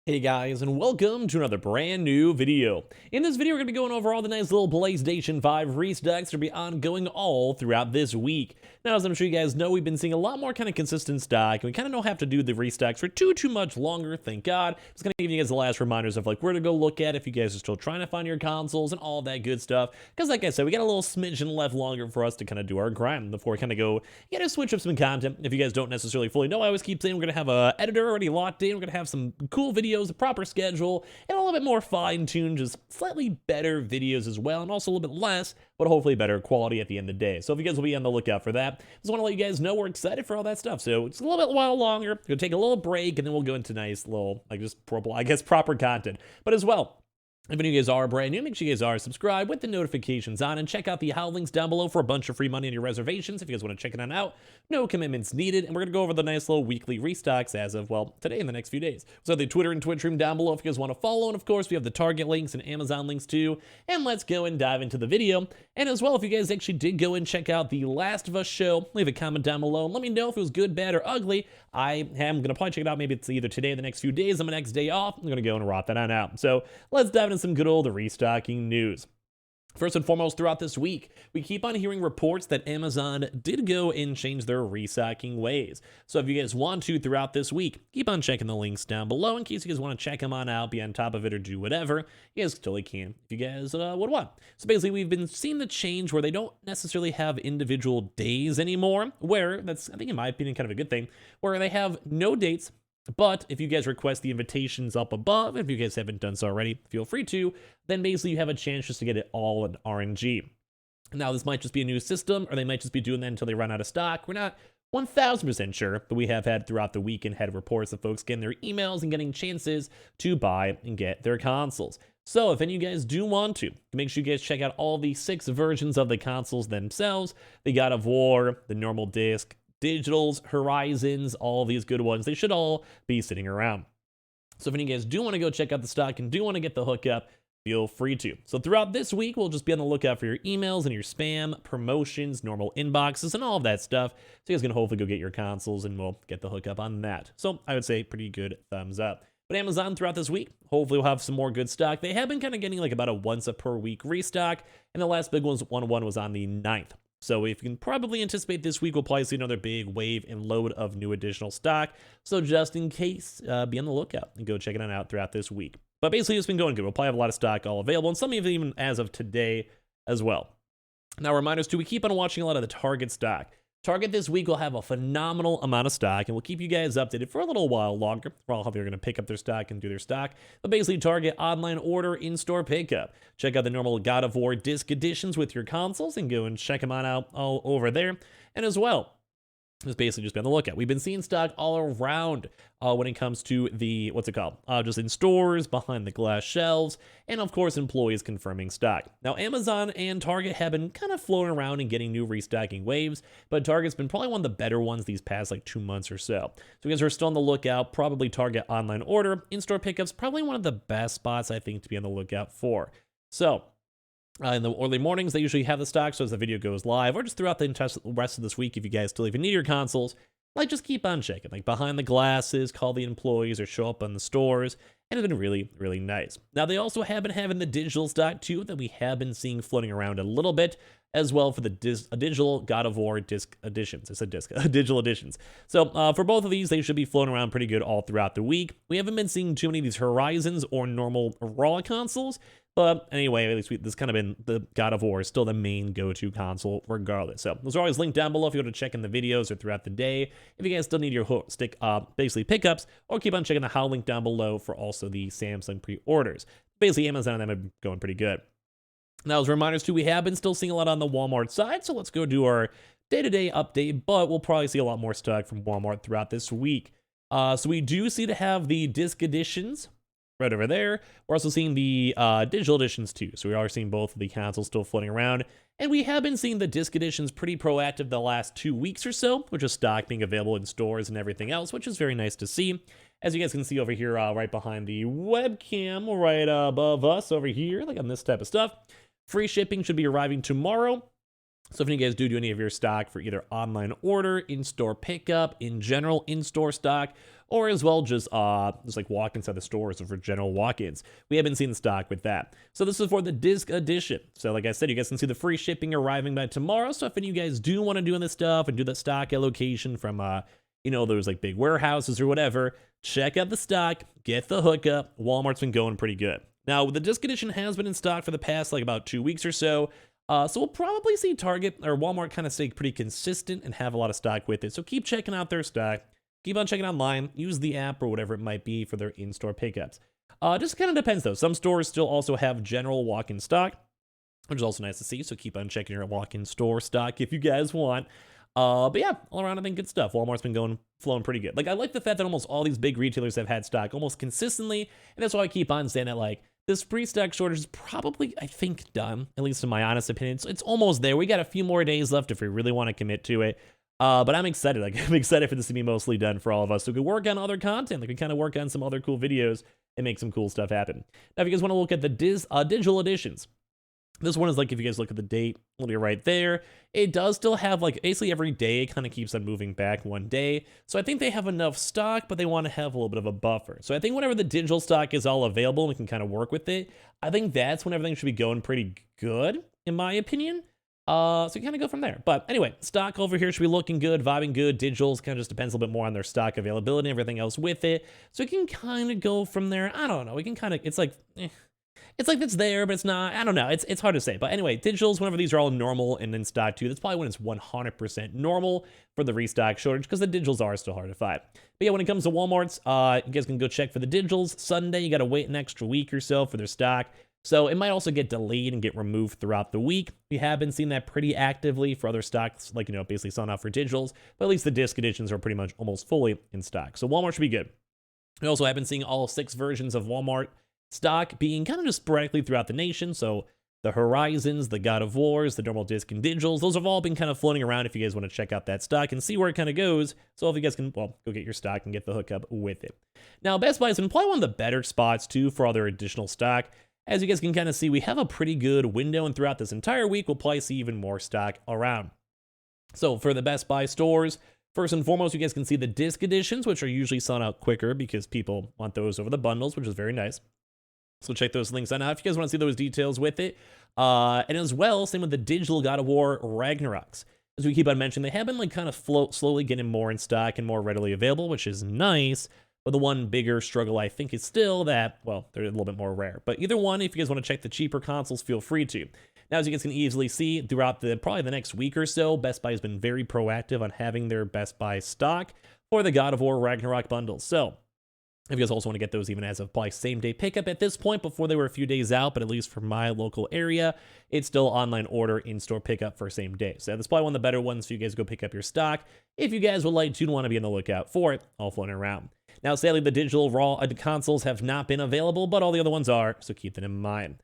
Hey guys, and welcome to another brand new video. In this video, we're going to be going over all the nice little PlayStation 5 restocks that will be ongoing all throughout this week. Now, as I'm sure you guys know, we've been seeing a lot more kind of consistent stock, and we kind of don't have to do the restocks for too much longer, thank God. I'm just going to give you guys the last reminders of like where to go look at if you guys are still trying to find your consoles and all that good stuff. Because like I said, we got a little smidgen left longer for us to kind of do our grind before we kind of go, switch up some content. If you guys don't necessarily fully know, I always keep saying we're going to have an editor already locked in, we're going to have some cool videos, a proper schedule, and a little bit more fine-tuned, just slightly better videos as well, and also a little bit less, but hopefully better quality at the end of the day. So if you guys will be on the lookout for that, just want to let you guys know we're excited for all that stuff. So it's a little bit while longer. We'll take a little break, and then we'll go into nice little, proper content. But as well, if any of you guys are brand new, make sure you guys are subscribed with the notifications on and check out the how links down below for a bunch of free money on your reservations if you guys want to check it out. No commitments needed, and we're going to go over the nice little weekly restocks as of, well, today in the next few days. So the Twitter and Twitch room down below if you guys want to follow, and of course we have the Target links and Amazon links too. And let's go and dive into the video. And as well, if you guys actually did go and check out the Last of Us show, leave a comment down below and let me know if it was good, bad, or ugly. I am going to probably check it out. Maybe it's either today or the next few days. On my next day off, I'm going to go and rot that on out. So let's dive into some good old restocking news. First and foremost, throughout this week, we keep on hearing reports that Amazon did go and change their restocking ways. So if you guys want to throughout this week, keep on checking the links down below in case you guys want to check them on out, be on top of it, or do whatever. You guys totally can if you guys would want. So basically, we've been seeing the change where they don't necessarily have individual days anymore, where that's, I think in my opinion, kind of a good thing, where they have no dates. But if you guys request the invitations up above, if you guys haven't done so already, feel free to, then basically you have a chance just to get it all in RNG. Now, this might just be a new system, or they might just be doing that until they run out of stock. We're not 1000% sure, but we have had throughout the week and had reports of folks getting their emails and getting chances to buy and get their consoles. So if any of you guys do want to, make sure you guys check out all the 6 versions of the consoles themselves. The God of War, the normal disc, Digitals, Horizons, all these good ones. They should all be sitting around. So if any of you guys do want to go check out the stock and do want to get the hookup, feel free to. So throughout this week, we'll just be on the lookout for your emails and your spam, promotions, normal inboxes, and all of that stuff. So you guys can hopefully go get your consoles and we'll get the hookup on that. So I would say pretty good thumbs up. But Amazon throughout this week, hopefully we'll have some more good stock. They have been kind of getting like about a once a per week restock. And the last big one was on the 9th. So if you can probably anticipate this week, we'll probably see another big wave and load of new additional stock. So just in case, be on the lookout and go check it out throughout this week. But basically, it's been going good. We'll probably have a lot of stock all available, and some of it even as of today as well. Now, reminders too, we keep on watching a lot of the Target stock. Target this week will have a phenomenal amount of stock, and we'll keep you guys updated for a little while longer. For all of you are going to pick up their stock and do their stock. But basically, Target online order, in-store pickup. Check out the normal God of War disc editions with your consoles and go and check them out all over there. And as well, just basically just be on the lookout. We've been seeing stock all around when it comes to the, just in stores, behind the glass shelves, and of course, employees confirming stock. Now, Amazon and Target have been kind of floating around and getting new restocking waves, but Target's been probably one of the better ones these past 2 months or so. So you guys are still on the lookout, probably Target online order, in-store pickups, probably one of the best spots, I think, to be on the lookout for. So, in the early mornings, they usually have the stock, so as the video goes live, or just throughout the rest of this week, if you guys still even need your consoles, just keep on checking. Behind the glasses, call the employees, or show up on the stores, and it's been really, really nice. Now, they also have been having the digital stock, too, that we have been seeing floating around a little bit, as well for the digital God of War disc editions. I said disc, digital editions. So for both of these, they should be floating around pretty good all throughout the week. We haven't been seeing too many of these Horizons or normal Raw consoles, but anyway, at least this kind of been the God of War is still the main go-to console regardless. So those are always linked down below if you want to check in the videos or throughout the day. If you guys still need your stick basically pickups, or keep on checking the how link down below for also the Samsung pre-orders. Basically, Amazon and them have been going pretty good. Now, as reminders too, we have been still seeing a lot on the Walmart side, so let's go do our day-to-day update, but we'll probably see a lot more stock from Walmart throughout this week. So we do see to have the disc editions right over there. We're also seeing the digital editions too, so we are seeing both of the consoles still floating around, and we have been seeing the disc editions pretty proactive the last 2 weeks or so, which is stock being available in stores and everything else, which is very nice to see. As you guys can see over here, right behind the webcam, right above us over here, on this type of stuff. Free shipping should be arriving tomorrow. So if you guys do any of your stock for either online order, in-store pickup, in general in-store stock, or as well just like walk inside the stores or for general walk-ins. We haven't seen the stock with that. So this is for the disc edition. So like I said, you guys can see the free shipping arriving by tomorrow. So if any of you guys do want to do this stuff and do the stock allocation from you know, those like big warehouses or whatever, check out the stock, get the hookup. Walmart's been going pretty good. Now, the disc edition has been in stock for the past like about 2 weeks or so. So we'll probably see Target or Walmart kind of stay pretty consistent and have a lot of stock with it. So keep checking out their stock. Keep on checking online. Use the app or whatever it might be for their in-store pickups. Just kind of depends though. Some stores still also have general walk-in stock, which is also nice to see. So keep on checking your walk-in store stock if you guys want. But yeah, all around I think good stuff. Walmart's been flowing pretty good. Like I like the fact that almost all these big retailers have had stock almost consistently, and that's why I keep on saying that like this free stock shortage is probably, I think, done, at least in my honest opinion. So it's almost there. We got a few more days left if we really want to commit to it. But I'm excited. Like I'm excited for this to be mostly done for all of us. So we can work on other content. Like we kind of work on some other cool videos and make some cool stuff happen. Now, if you guys want to look at the digital editions, this one is like, if you guys look at the date, literally right there, it does still have like basically every day it kind of keeps on moving back one day. So I think they have enough stock, but they want to have a little bit of a buffer. So I think whenever the digital stock is all available and we can kind of work with it, I think that's when everything should be going pretty good, in my opinion. So you kind of go from there. But anyway, stock over here should be looking good, vibing good. Digitals kind of just depends a little bit more on their stock availability and everything else with it. So we can kind of go from there. I don't know. We can kind of, it's like it's there, but it's not. I don't know. It's hard to say. But anyway, digitals, whenever these are all normal and in stock too, that's probably when it's 100% normal for the restock shortage, because the digitals are still hard to find. But yeah, when it comes to Walmart's, you guys can go check for the digitals. Sunday, you got to wait an extra week or so for their stock. So it might also get delayed and get removed throughout the week. We have been seeing that pretty actively for other stocks, like, you know, basically selling out for digitals. But at least the disc editions are pretty much almost fully in stock. So Walmart should be good. We also have been seeing all 6 versions of Walmart stock being kind of just sporadically throughout the nation. So the Horizons, the God of Wars, the normal disc and digitals, those have all been kind of floating around if you guys want to check out that stock and see where it kind of goes. So if you guys can, well, go get your stock and get the hookup with it. Now, Best Buy has been probably one of the better spots too for all their additional stock. As you guys can kind of see, we have a pretty good window, and throughout this entire week, we'll probably see even more stock around. So for the Best Buy stores, first and foremost, you guys can see the disc editions, which are usually selling out quicker because people want those over the bundles, which is very nice. So check those links out if you guys want to see those details with it. And as well, same with the digital God of War Ragnaroks. As we keep on mentioning, they have been like kind of slowly getting more in stock and more readily available, which is nice. But the one bigger struggle, I think, is still that, well, they're a little bit more rare. But either one, if you guys want to check the cheaper consoles, feel free to. Now, as you guys can easily see, throughout probably the next week or so, Best Buy has been very proactive on having their Best Buy stock for the God of War Ragnarok bundles. So if you guys also want to get those even as of probably same-day pickup at this point, before they were a few days out, but at least for my local area, it's still online order, in-store pickup for same day. So that's probably one of the better ones for you guys to go pick up your stock if you guys would like to want to be on the lookout for it, all floating around. Now, sadly, the digital raw consoles have not been available, but all the other ones are, so keep that in mind.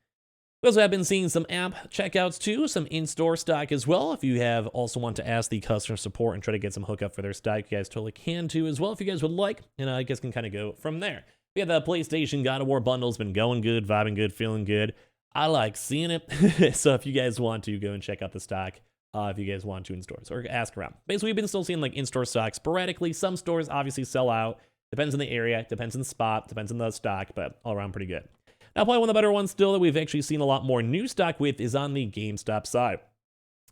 We also have been seeing some app checkouts too, some in-store stock as well. If you have also want to ask the customer support and try to get some hookup for their stock, you guys totally can too as well if you guys would like, and I guess can kind of go from there. We have the PlayStation God of War bundle's been going good, vibing good, feeling good. I like seeing it, so if you guys want to, go and check out the stock. If you guys want to in stores or ask around. Basically, we've been still seeing like in-store stock sporadically. Some stores obviously sell out. Depends on the area, depends on the spot, depends on the stock, but all around pretty good. Now, probably one of the better ones still that we've actually seen a lot more new stock with is on the GameStop side.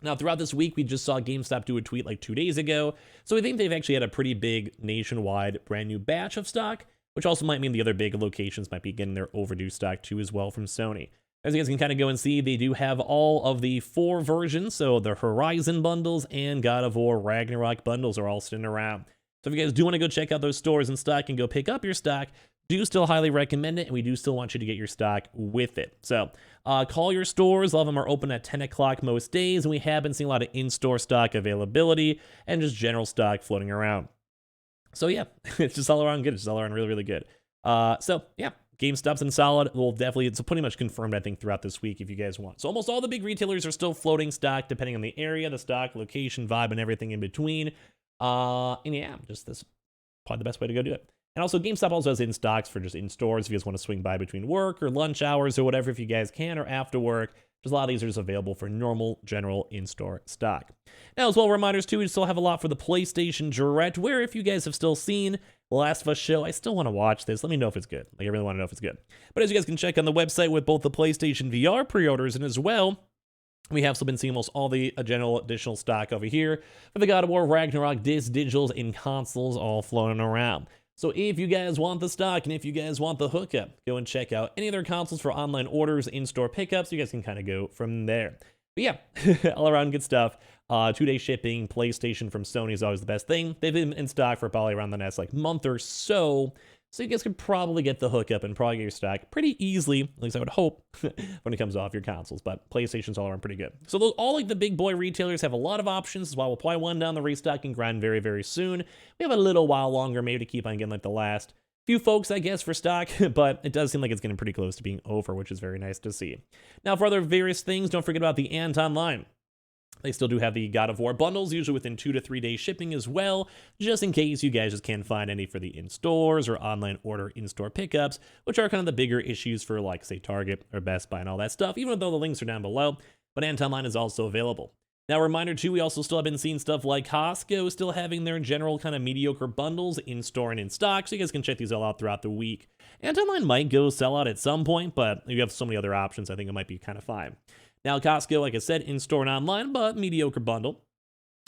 Now, throughout this week, we just saw GameStop do a tweet like 2 days ago, so we think they've actually had a pretty big nationwide brand new batch of stock, which also might mean the other big locations might be getting their overdue stock too as well from Sony. As you guys can kind of go and see, they do have all of the 4 versions, so the Horizon bundles and God of War Ragnarok bundles are all sitting around. So if you guys do want to go check out those stores and stock and go pick up your stock, do still highly recommend it, and we do still want you to get your stock with it. So call your stores. A lot of them are open at 10 o'clock most days, and we have been seeing a lot of in-store stock availability and just general stock floating around. So yeah, it's just all around good. It's just all around really, really good. So yeah, GameStop's in solid. We'll definitely, it's pretty much confirmed, I think, throughout this week if you guys want. So almost all the big retailers are still floating stock, depending on the area, the stock, location, vibe, and everything in between. And yeah, just this probably the best way to go do it. And also, GameStop also has in stocks for just in stores if you guys want to swing by between work or lunch hours or whatever, if you guys can, or after work. Just a lot of these are just available for normal, general in-store stock. Now, as well, reminders too, we still have a lot for the PlayStation Direct, where if you guys have still seen, Last of Us show. I still want to watch this. Let me know if it's good. Like, I really want to know if it's good. But as you guys can check on the website with both the PlayStation VR pre-orders and as well, we have still been seeing almost all the general additional stock over here for the God of War Ragnarok discs, digitals, and consoles all floating around. So if you guys want the stock and if you guys want the hookup, go and check out any other consoles for online orders, in-store pickups. You guys can kind of go from there. But yeah, all around good stuff. 2-day shipping, PlayStation from Sony is always the best thing. They've been in stock for probably around the next like month or so. So you guys could probably get the hookup and probably get your stock pretty easily, at least I would hope, when it comes off your consoles. But PlayStation's all around pretty good. So those, all like the big boy retailers have a lot of options. That's why we'll probably wind down the restocking grind very, very soon. We have a little while longer maybe to keep on getting like the last few folks, I guess, for stock, but it does seem like it's getting pretty close to being over, which is very nice to see. Now, for other various things, don't forget about the Anton line. They still do have the God of War bundles, usually within 2 to 3 day shipping as well, just in case you guys just can't find any for the in-stores or online order in-store pickups, which are kind of the bigger issues for, like, say, Target or Best Buy and all that stuff, even though the links are down below. But Anton line is also available. Now, a reminder, too, we also still have been seeing stuff like Costco still having their general kind of mediocre bundles in-store and in stock, so you guys can check these all out throughout the week. Anton line might go sell out at some point, but you have so many other options, I think it might be kind of fine. Now, Costco, like I said, in-store and online, but mediocre bundle.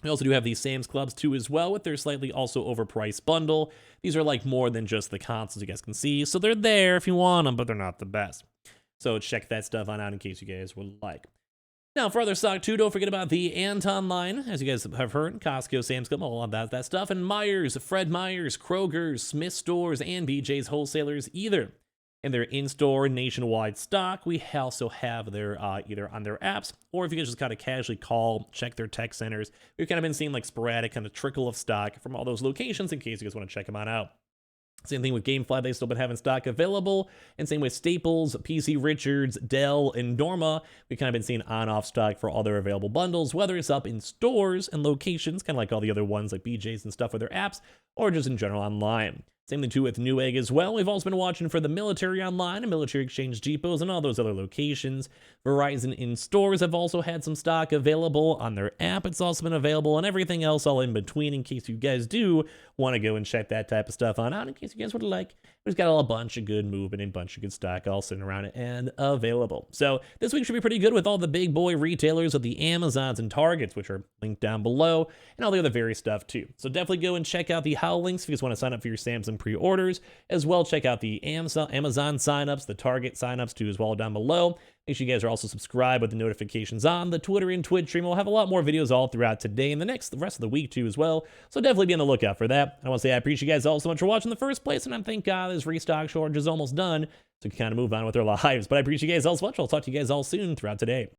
We also do have these Sam's Clubs, too, as well, with their slightly also overpriced bundle. These are, like, more than just the consoles you guys can see, so they're there if you want them, but they're not the best. So check that stuff on out in case you guys would like. Now, for other stock, too, don't forget about the Anton line. As you guys have heard, Costco, Sam's Club, all about that stuff. And Myers, Fred Meyer's, Kroger's, Smith Stores, and BJ's Wholesalers either. In their in-store nationwide stock, we also have their either on their apps, or if you guys just kind of casually call, check their tech centers. We've kind of been seeing like sporadic kind of trickle of stock from all those locations in case you guys want to check them out. Same thing with GameFly, they've still been having stock available. And same with Staples, PC Richards, Dell, and Norma. We've kind of been seeing on-off stock for all their available bundles, whether it's up in stores and locations, kind of like all the other ones like BJ's and stuff with their apps, or just in general online. Same thing too with Newegg as well. We've also been watching for the military online and military exchange depots and all those other locations. Verizon in stores have also had some stock available on their app. It's also been available and everything else all in between in case you guys do want to go and check that type of stuff on out. In case you guys would like, we've got a bunch of good movement and a bunch of good stock all sitting around it and available. So this week should be pretty good with all the big boy retailers of the Amazons and Targets, which are linked down below, and all the other various stuff too. So definitely go and check out the how links if you guys want to sign up for your Samsung pre-orders, as well check out the Amazon signups, the Target signups too as well down below. Make sure you guys are also subscribed with the notifications on. The Twitter and Twitch stream will have a lot more videos all throughout today and the rest of the week too as well. So definitely be on the lookout for that. I want to say I appreciate you guys all so much for watching in the first place, and I thank God this restock shortage is almost done, so we can kind of move on with our lives. But I appreciate you guys all so much. I'll talk to you guys all soon throughout today.